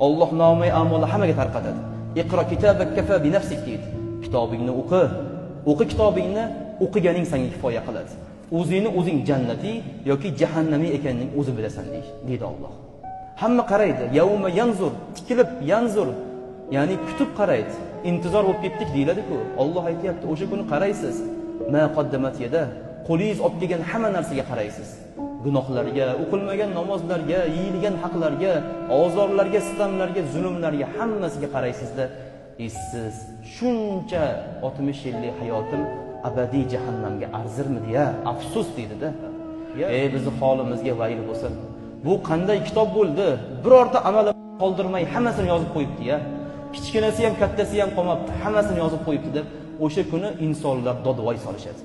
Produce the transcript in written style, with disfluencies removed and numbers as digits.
Alloh nomi a'molni hammaga tarqatadi. Iqro kitabak kafa bi nafsik deydi. Kitobingni o'qi. O'qi kitobingni, o'qiganing senga kifoya qiladi. O'zingni o'zing jannati yoki jahannamiy ekanini o'zi bilasan deydi Alloh. Hamma qaraydi. Yawma yanzur, tikilib yanzur. Ya'ni kutib qaraydi. Intizor bo'lib ketdik deyiladi-ku. Alloh aytayapti, o'sha kuni qaraysiz. Ma qaddamat yada. Qo'lingiz olib kelgan hamma narsaga qaraysiz. Gunohlarga, o'qilmagan namozlarga, yeyilgan haqlarga, ozorlarga, sitamlarga, zulmlarga hammasiga qaraysizda, siz shuncha 60 yillik hayotim abadiy jahannamga arzirmidi ya? Afsus deydi-da. Bizni holimizga vayl bo'lsin. Bu qanday kitob bo'ldi? Birorta amal qoldirmay hammasini yozib qo'yibdi-ya. Kichkinasi ham, kattasi ham qolmabdi, hammasini yozib qo'yibdi deb o'sha kuni insonlar dodvoy solishadi.